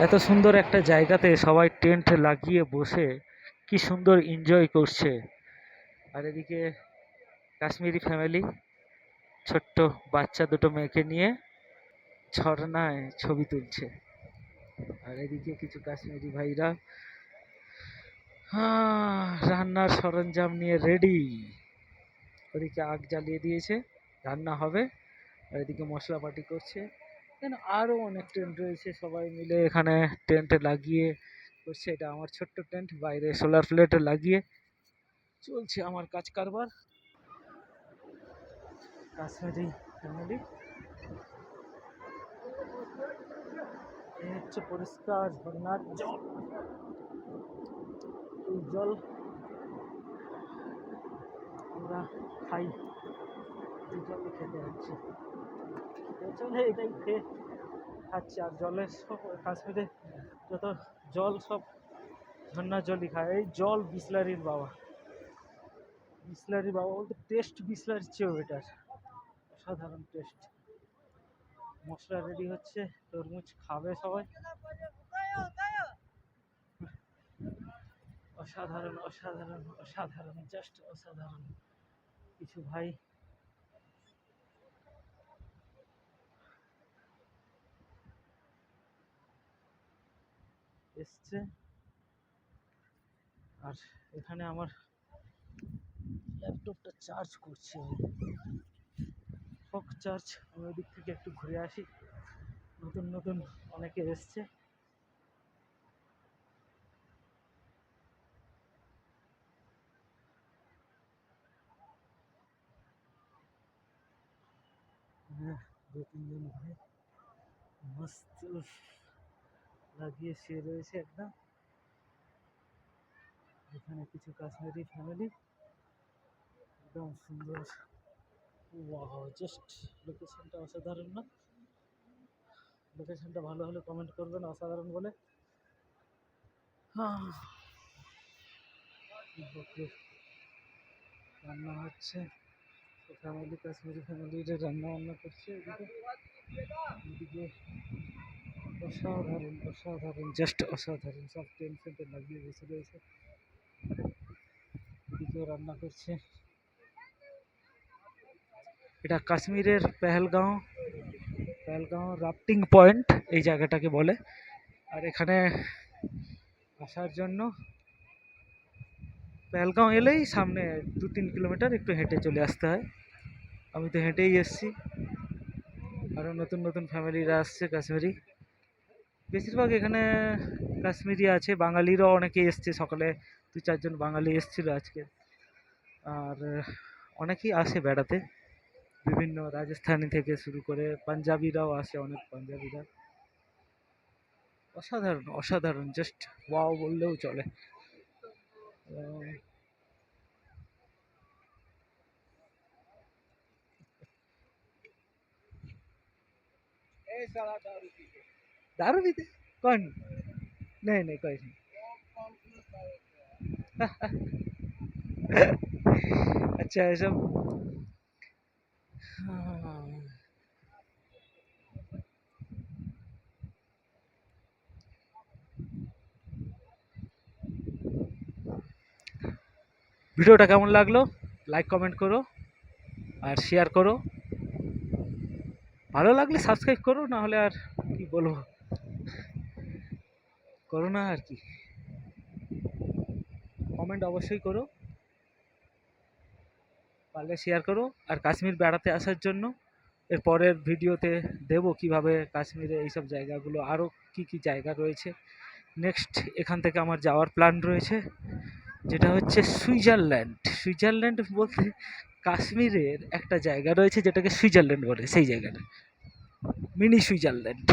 এত সুন্দর একটা জায়গাতে সবাই টেন্ট লাগিয়ে বসে কি সুন্দর এনজয় করছে। আর এদিকে কাশ্মীরি ফ্যামিলি ছোট্ট বাচ্চা দুটো মেয়েকে নিয়ে ঝর্ণায় ছবি তুলছে। আর এদিকে কিছু কাশ্মীরি ভাইরা রান্নার সরঞ্জাম নিয়ে রেডি। ওদিকে আগ জ্বালিয়ে দিয়েছে, রান্না হবে। আর এদিকে মশলাপাটি করছে। এখানে আরো অনেক টেন্ট রয়েছে, সবাই মিলে এখানে টেন্ট লাগিয়ে করছে। এটা আমার ছোট্ট টেন্ট, বাইরে সোলার প্লেট লাগিয়ে চলছে আমার কাজ কারবার। কাশ্মীরি ফ্যামিলি, এই হচ্ছে পরিষ্কার ঝর্ণার জল। এই জল আমরা খাই, এই জল খেতে হচ্ছে, চলে এটাই খেয়ে খাচ্ছি। আর জলের সব কাশ্মীরে যত জল সব ঝর্ণার জলই খায়। এই জল বিসলারির বাবা, বিসলারি বাবা বলতে টেস্ট বিসলারির চেয়েও বেটার, অসাধারণ টেস্ট। মশলা রেডি হচ্ছে, তরমুজ খাবে সবাই। অসাধারণ অসাধারণ অসাধারণ, জাস্ট অসাধারণ। কিছু ভাই এসছে। আর এখানে আমার ল্যাপটপটা চার্জ করছে, ফোক চার্জ। আমি ওই দিক থেকে একটু ঘুরে আসি। নতুন নতুন অনেকে এসছে। দু তিনজন ভাই মস্ত লাগিয়ে শুয়ে রয়েছে একদম। এখানে কিছু কাশ্মীরি ফ্যামিলি, একদম সুন্দর। ওয়াও, জাস্ট লোকেশনটা অসাধারণ না? লোকেশনটা ভালো হলে কমেন্ট করবেন অসাধারণ বলে। রান্না হচ্ছে, ফ্যামিলি কাশ্মীরি ফ্যামিলির রান্না বান্না করছে। এদিকে অসাধারণ অসাধারণ, জাস্ট অসাধারণ। সব টেন্ট ফেন্টে লাগিয়ে বসে রয়েছে, এদিকেও রান্না করছে। এটা কাশ্মীরের পেহেলগাঁও রাফটিং পয়েন্ট এই জায়গাটাকে বলে। আর এখানে আসার জন্য পেহেলগাঁও এলেই সামনে 2-3 কিলোমিটার একটু হেঁটে চলে আসতে হয়। আমি তো হেঁটেই এসছি। আরও নতুন নতুন ফ্যামিলিরা আসছে কাশ্মীরি। বেশিরভাগ এখানে কাশ্মীরি আছে, বাঙালিরও অনেকে এসছে। সকালে 2-4 জন বাঙালি এসছিল আজকে। আর অনেকেই আসে বেড়াতে, বিভিন্ন রাজস্থানী থেকে শুরু করে পাঞ্জাবিরাও আসে, অনেক পাঞ্জাবিরা। অসাধারণ অসাধারণ, জাস্ট ওয়াও বললেও চলে। दारू पीते कौन? नहीं नहीं कोई नहीं। अच्छा है सब। ভিডিওটা কেমন লাগলো লাইক কমেন্ট করো আর শেয়ার করো। ভালো লাগলে সাবস্ক্রাইব করো, না হলে আর কি বলবো, করো না আর কি। কমেন্ট অবশ্যই করো, পারলে শেয়ার করো। আর কাশ্মীর বেড়াতে আসার জন্য এর পরের ভিডিওতে দেবো কিভাবে কাশ্মীরে এইসব জায়গাগুলো, আরও কি কি জায়গা রয়েছে। নেক্সট এখান থেকে আমার যাওয়ার প্ল্যান রয়েছে, যেটা হচ্ছে সুইজারল্যান্ড। সুইজারল্যান্ড বলতে কাশ্মীরের একটা জায়গা রয়েছে যেটাকে সুইজারল্যান্ড বলে, সেই জায়গাটা মিনি সুইজারল্যান্ড।